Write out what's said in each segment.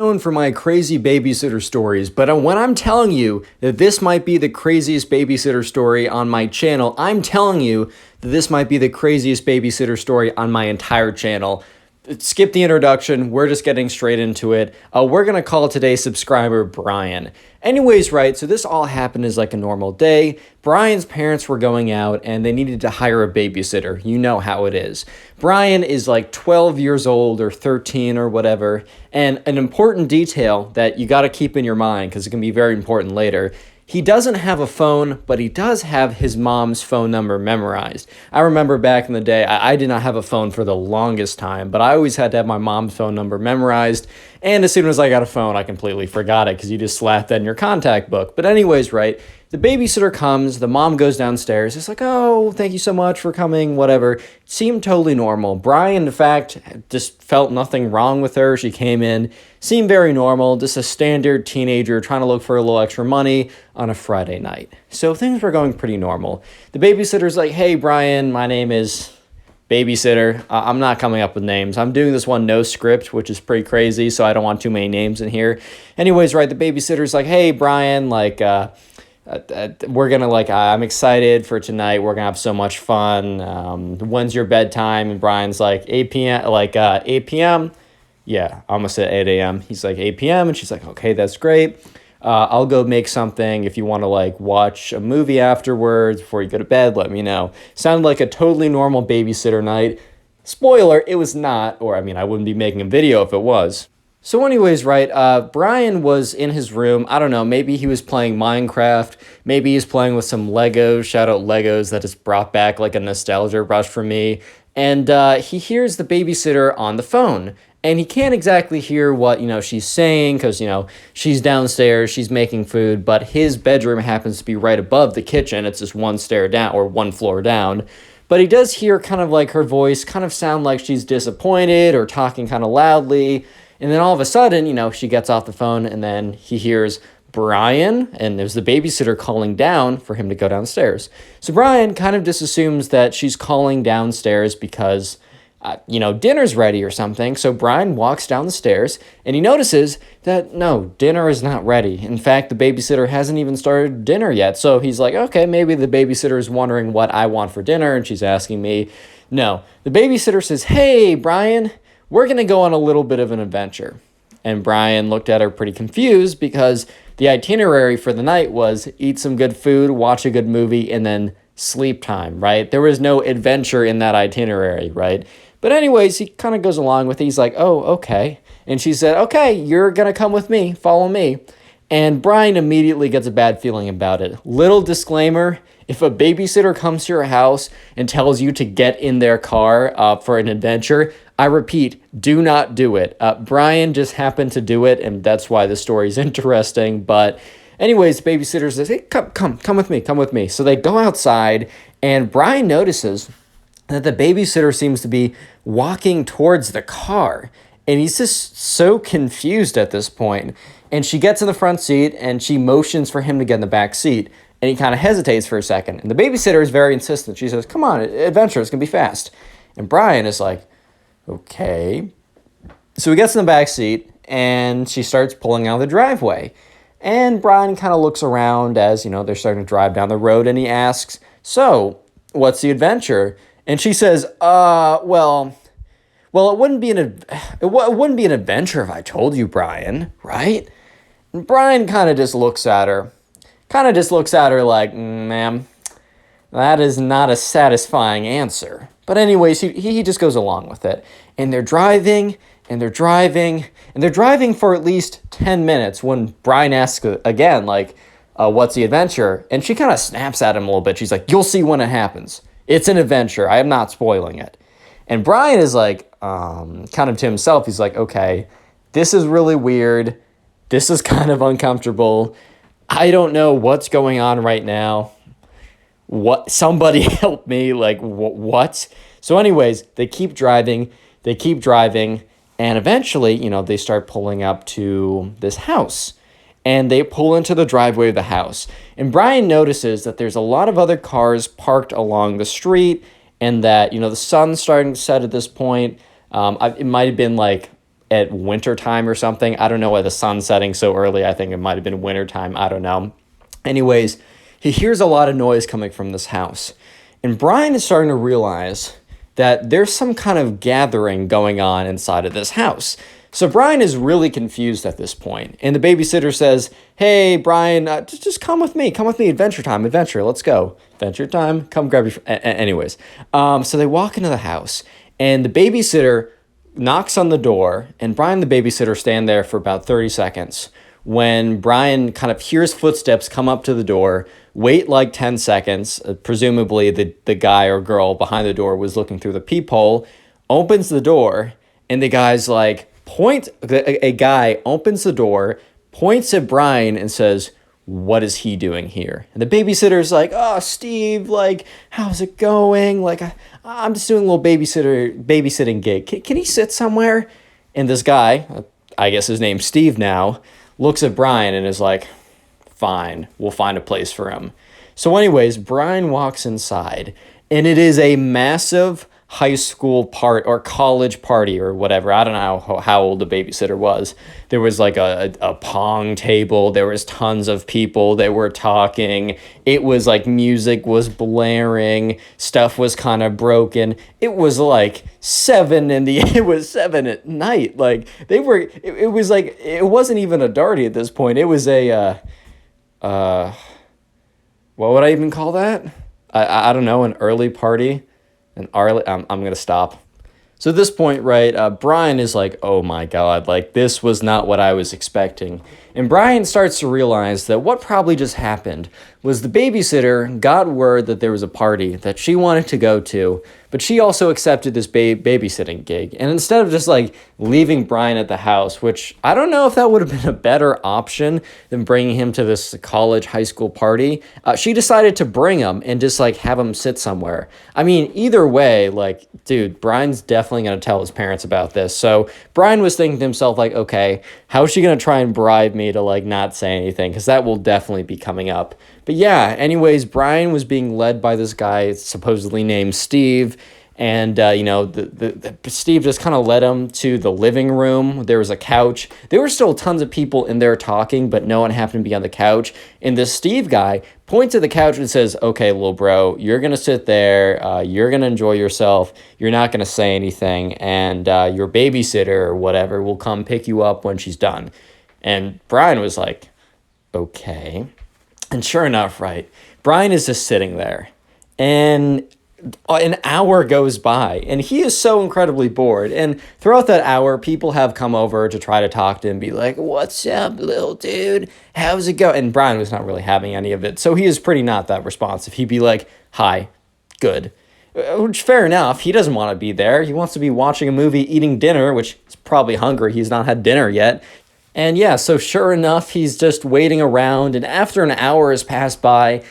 Known for my crazy babysitter stories, but when I'm telling you that this might be the craziest babysitter story on my channel, I'm telling you that this might be the craziest babysitter story on my entire channel. Skip the introduction, we're just getting straight into it. We're gonna call today's subscriber Brian. Anyways, right, so this all happened as like a normal day. Brian's parents were going out and they needed to hire a babysitter. You know how it is. Brian is like 12 years old or 13 or whatever. And an important detail that you gotta keep in your mind, because it can be very important later, he doesn't have a phone, but he does have his mom's phone number memorized. I remember back in the day, I did not have a phone for the longest time, but I always had to have my mom's phone number memorized. And as soon as I got a phone, I completely forgot it because you just slapped that in your contact book. But anyways, right, the babysitter comes, the mom goes downstairs. It's like, oh, thank you so much for coming, whatever. Seemed totally normal. Brian, in fact, just felt nothing wrong with her. She came in, seemed very normal, just a standard teenager trying to look for a little extra money on a Friday night. So things were going pretty normal. The babysitter's like, hey, Brian, my name is Babysitter. I'm not coming up with names. I'm doing this one no script, which is pretty crazy, so I don't want too many names in here. Anyways, right, the babysitter's like, hey, Brian, we're gonna I'm excited for tonight. We're gonna have so much fun. When's your bedtime? And Brian's like 8 p.m. 8 p.m. Yeah, I almost said 8 a.m. He's like 8 p.m. and she's like, okay, that's great. I'll go make something. If you want to watch a movie afterwards before you go to bed, let me know. Sounded like a totally normal babysitter night. Spoiler, it was not, or I wouldn't be making a video if it was. So anyways, right, Brian was in his room. I don't know, maybe he was playing Minecraft. Maybe he's playing with some Legos, shout out Legos, that just brought back like a nostalgia rush for me. And he hears the babysitter on the phone. And he can't exactly hear what, she's saying because, she's downstairs, she's making food, but his bedroom happens to be right above the kitchen. It's just one stair down or one floor down. But he does hear kind of like her voice kind of sound like she's disappointed or talking kind of loudly. And then all of a sudden, she gets off the phone and then he hears Brian, and there's the babysitter calling down for him to go downstairs. So Brian kind of just assumes that she's calling downstairs because, dinner's ready or something. So Brian walks down the stairs and he notices that no, dinner is not ready. In fact, the babysitter hasn't even started dinner yet. So he's like, okay, maybe the babysitter is wondering what I want for dinner and she's asking me. No, the babysitter says, hey, Brian, we're going to go on a little bit of an adventure. And Brian looked at her pretty confused because the itinerary for the night was eat some good food, watch a good movie, and then sleep time, right? There was no adventure in that itinerary, right? But anyways, he kind of goes along with it. He's like, oh, okay. And she said, okay, you're going to come with me. Follow me. And Brian immediately gets a bad feeling about it. Little disclaimer, if a babysitter comes to your house and tells you to get in their car for an adventure, I repeat, do not do it. Brian just happened to do it, and that's why the story is interesting. But anyways, babysitter says, hey, come with me. So they go outside, and Brian notices that the babysitter seems to be walking towards the car. And he's just so confused at this point. And she gets in the front seat, and she motions for him to get in the back seat. And he kind of hesitates for a second. And the babysitter is very insistent. She says, come on, adventure, it's going to be fast. And Brian is like, okay. So he gets in the back seat, and she starts pulling out of the driveway. And Brian kind of looks around as, they're starting to drive down the road, and he asks, so, what's the adventure? And she says, well, it wouldn't be an adventure if I told you, Brian, right? And Brian kind of just looks at her like, ma'am, that is not a satisfying answer. But anyways, he just goes along with it. And they're driving, and they're driving, and they're driving for at least 10 minutes when Brian asks again, what's the adventure? And she kind of snaps at him a little bit. She's like, you'll see when it happens. It's an adventure. I am not spoiling it. And Brian is like, kind of to himself, he's like, okay, this is really weird. This is kind of uncomfortable. I don't know what's going on right now. What? Somebody help me. What? So anyways, they keep driving, and eventually, they start pulling up to this house. And they pull into the driveway of the house. And Brian notices that there's a lot of other cars parked along the street, and that, the sun's starting to set at this point. It might have been at winter time or something. I don't know why the sun's setting so early. I think it might have been winter time. I don't know. Anyways, he hears a lot of noise coming from this house. And Brian is starting to realize that there's some kind of gathering going on inside of this house. So Brian is really confused at this point. And the babysitter says, hey, Brian, just come with me. Adventure time. Let's go. Adventure time. Come grab your... Anyways. So they walk into the house. And the babysitter knocks on the door. And Brian and the babysitter stand there for about 30 seconds. When Brian kind of hears footsteps come up to the door, wait like 10 seconds. Presumably the guy or girl behind the door was looking through the peephole. Opens the door. And the guy's like... A guy opens the door, points at Brian and says, what is he doing here? And the babysitter's like, oh, Steve, like, how's it going? Like, I'm just doing a little babysitting gig. Can he sit somewhere? And this guy, I guess his name's Steve now, looks at Brian and is like, fine, we'll find a place for him. So anyways, Brian walks inside, and it is a massive high school part or college party or whatever. I don't know how old the babysitter was. There was like a pong table. There was tons of people. They were talking. It was like music was blaring. Stuff was kind of broken. It was like 7 at night. Like it was like, it wasn't even a darty at this point. It was a, what would I even call that? I don't know, an early party. I'm going to stop. So at this point, right, Brian is like, oh my God, like this was not what I was expecting. And Brian starts to realize that what probably just happened was the babysitter got word that there was a party that she wanted to go to, but she also accepted this babysitting gig. And instead of just like leaving Brian at the house, which I don't know if that would have been a better option than bringing him to this college high school party, she decided to bring him and just like have him sit somewhere. I mean, either way, like, dude, Brian's definitely going to tell his parents about this. So Brian was thinking to himself, like, okay, how is she going to try and bribe me to like not say anything? Because that will definitely be coming up. But yeah, anyways, Brian was being led by this guy supposedly named Steve. And, Steve just kind of led him to the living room. There was a couch. There were still tons of people in there talking, but no one happened to be on the couch. And this Steve guy points at the couch and says, okay, little bro, you're going to sit there. You're going to enjoy yourself. You're not going to say anything. And your babysitter or whatever will come pick you up when she's done. And Brian was like, okay. And sure enough, right, Brian is just sitting there. And an hour goes by, and he is so incredibly bored. And throughout that hour, people have come over to try to talk to him, be like, what's up, little dude? How's it going? And Brian was not really having any of it. So he is pretty not that responsive. He'd be like, hi, good. Which, fair enough. He doesn't want to be there. He wants to be watching a movie, eating dinner, which is probably hungry. He's not had dinner yet. And yeah, so sure enough, he's just waiting around. And after an hour has passed by,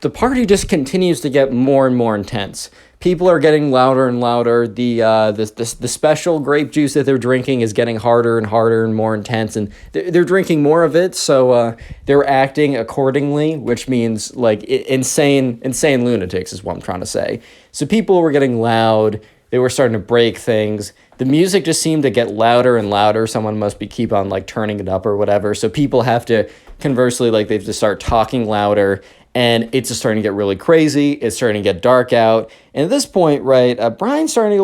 the party just continues to get more and more intense. People are getting louder and louder. The special grape juice that they're drinking is getting harder and harder and more intense, and they're drinking more of it. So they're acting accordingly, which means like insane lunatics is what I'm trying to say. So people were getting loud. They were starting to break things. The music just seemed to get louder and louder. Someone must be keep on like turning it up or whatever. So people have to conversely like they have to start talking louder. And it's just starting to get really crazy. It's starting to get dark out. And at this point, right, Brian's starting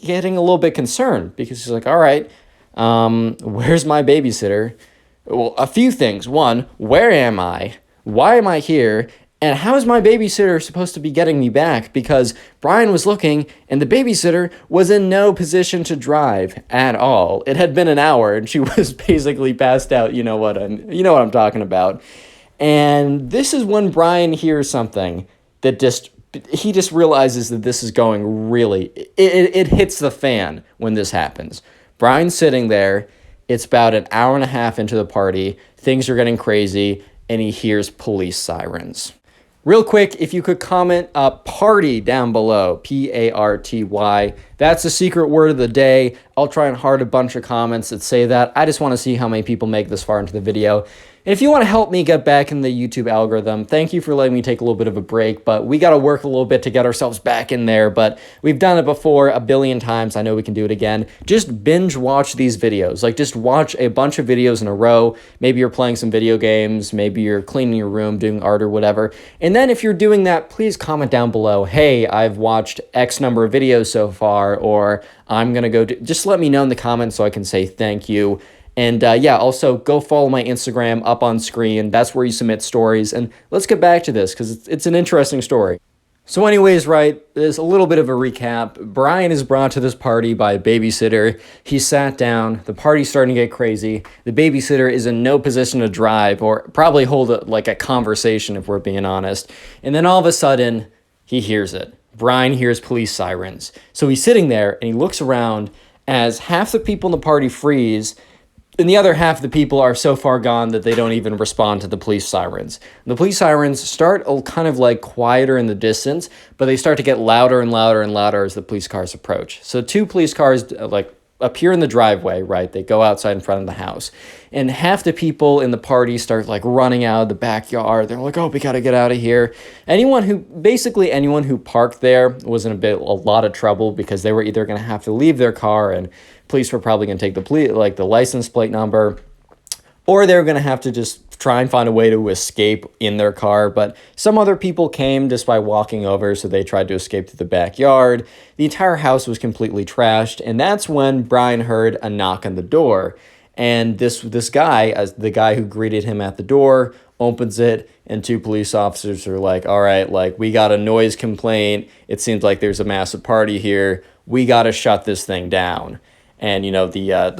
getting a little bit concerned because he's like, all right, where's my babysitter? Well, a few things. One, where am I? Why am I here? And how is my babysitter supposed to be getting me back? Because Brian was looking, and the babysitter was in no position to drive at all. It had been an hour, and she was basically passed out. You know what I'm talking about. And this is when Brian hears something that he just realizes that this is going really, it hits the fan when this happens. Brian's sitting there. It's about an hour and a half into the party. Things are getting crazy, and he hears police sirens. Real quick, if you could comment party down below, Party, That's the secret word of the day. I'll try and heart a bunch of comments that say that. I just want to see how many people make this far into the video. And if you want to help me get back in the YouTube algorithm, thank you for letting me take a little bit of a break, but we got to work a little bit to get ourselves back in there. But we've done it before a billion times. I know we can do it again. Just binge watch these videos. Like, just watch a bunch of videos in a row. Maybe you're playing some video games. Maybe you're cleaning your room, doing art or whatever. And then if you're doing that, please comment down below, hey, I've watched X number of videos so far, or I'm going to go just let me know in the comments so I can say thank you. And yeah, also go follow my Instagram up on screen. That's where you submit stories. And let's get back to this because it's an interesting story. So anyways, right, there's a little bit of a recap. Brian is brought to this party by a babysitter. He sat down. The party's starting to get crazy. The babysitter is in no position to drive or probably hold a conversation if we're being honest. And then all of a sudden, he hears it. Brian hears police sirens. So he's sitting there and he looks around as half the people in the party freeze, and the other half of the people are so far gone that they don't even respond to the police sirens. The police sirens start kind of like quieter in the distance, but they start to get louder and louder and louder as the police cars approach. So 2 police cars appear in the driveway, right? They go outside in front of the house. And half the people in the party start running out of the backyard. They're like, oh, we got to get out of here. Anyone who parked there was in a lot of trouble because they were either going to have to leave their car and police were probably going to take the license plate number, or they were going to have to just try and find a way to escape in their car. But some other people came just by walking over, so they tried to escape to the backyard. The entire house was completely trashed, and that's when Brian heard a knock on the door. And this guy, as the guy who greeted him at the door, opens it, and 2 police officers are like, all right, we got a noise complaint. It seems like there's a massive party here. We got to shut this thing down. And,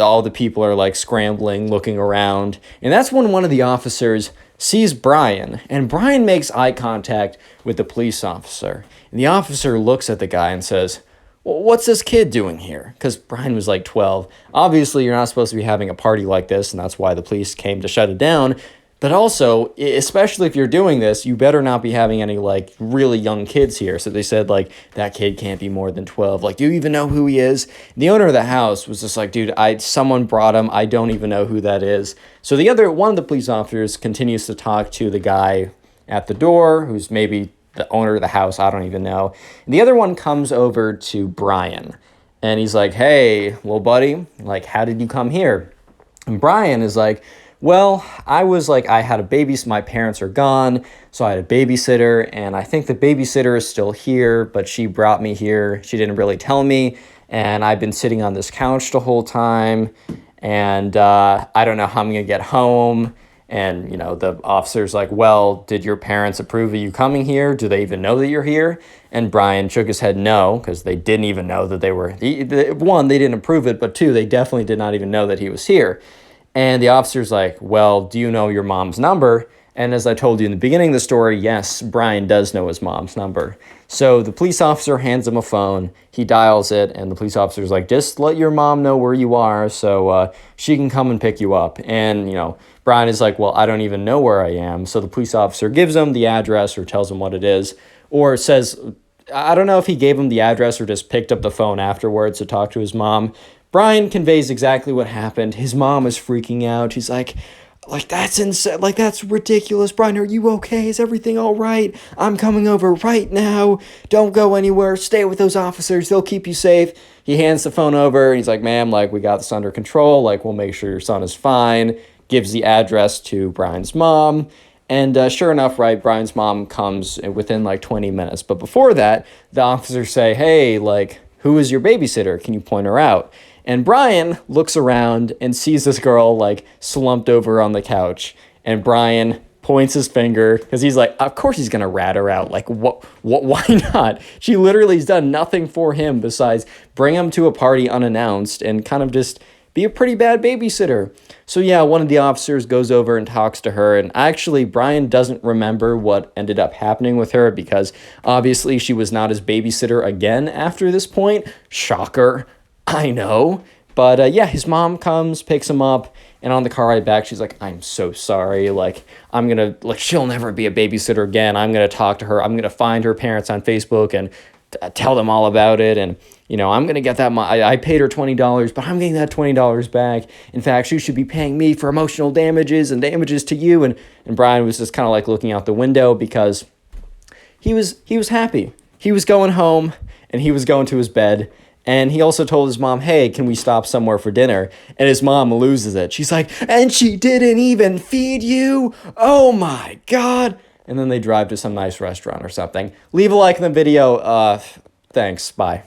all the people are scrambling, looking around. And that's when one of the officers sees Brian. And Brian makes eye contact with the police officer. And the officer looks at the guy and says, well, what's this kid doing here? Because Brian was 12. Obviously, you're not supposed to be having a party like this. And that's why the police came to shut it down. But also, especially if you're doing this, you better not be having any, really young kids here. So they said, that kid can't be more than 12. Do you even know who he is? And the owner of the house was just dude, someone brought him. I don't even know who that is. So one of the police officers continues to talk to the guy at the door, who's maybe the owner of the house. I don't even know. And the other one comes over to Brian. And he's like, hey, little buddy, how did you come here? And Brian is like, well, I had a my parents are gone, so I had a babysitter, and I think the babysitter is still here, but she brought me here. She didn't really tell me, and I've been sitting on this couch the whole time, and I don't know how I'm going to get home. And, the officer's like, well, did your parents approve of you coming here? Do they even know that you're here? And Brian shook his head no, because they didn't even know that they were, one, they didn't approve it, but 2, they definitely did not even know that he was here. And the officer's like, well, do you know your mom's number? And as I told you in the beginning of the story, yes, Brian does know his mom's number. So the police officer hands him a phone. He dials it, and the police officer's like, just let your mom know where you are so she can come and pick you up. And, Brian is like, well, I don't even know where I am. So the police officer gives him the address or tells him what it is, or says, I don't know if he gave him the address or just picked up the phone afterwards to talk to his mom. Brian conveys exactly what happened. His mom is freaking out. She's like, that's insane. That's ridiculous. Brian, are you okay? Is everything all right? I'm coming over right now. Don't go anywhere. Stay with those officers. They'll keep you safe. He hands the phone over. And he's like, ma'am, we got this under control. We'll make sure your son is fine. Gives the address to Brian's mom. And sure enough, right, Brian's mom comes within 20 minutes. But before that, the officers say, hey, who is your babysitter? Can you point her out? And Brian looks around and sees this girl slumped over on the couch. And Brian points his finger because he's like, of course he's going to rat her out. Why not? She literally has done nothing for him besides bring him to a party unannounced and kind of just be a pretty bad babysitter. So yeah, one of the officers goes over and talks to her. And actually, Brian doesn't remember what ended up happening with her because obviously she was not his babysitter again after this point. Shocker. I know. But yeah, his mom comes, picks him up, and on the car ride back, she's like, I'm so sorry. She'll never be a babysitter again. I'm going to talk to her. I'm going to find her parents on Facebook and tell them all about it. And, you know, I'm going to get that. I paid her $20, but I'm getting that $20 back. In fact, she should be paying me for emotional damages and damages to you. And Brian was just kind of like looking out the window because he was happy. He was going home and he was going to his bed. And he also told his mom, hey, can we stop somewhere for dinner? And his mom loses it. She's like, and she didn't even feed you? Oh my God. And then they drive to some nice restaurant or something. Leave a like in the video. Thanks. Bye.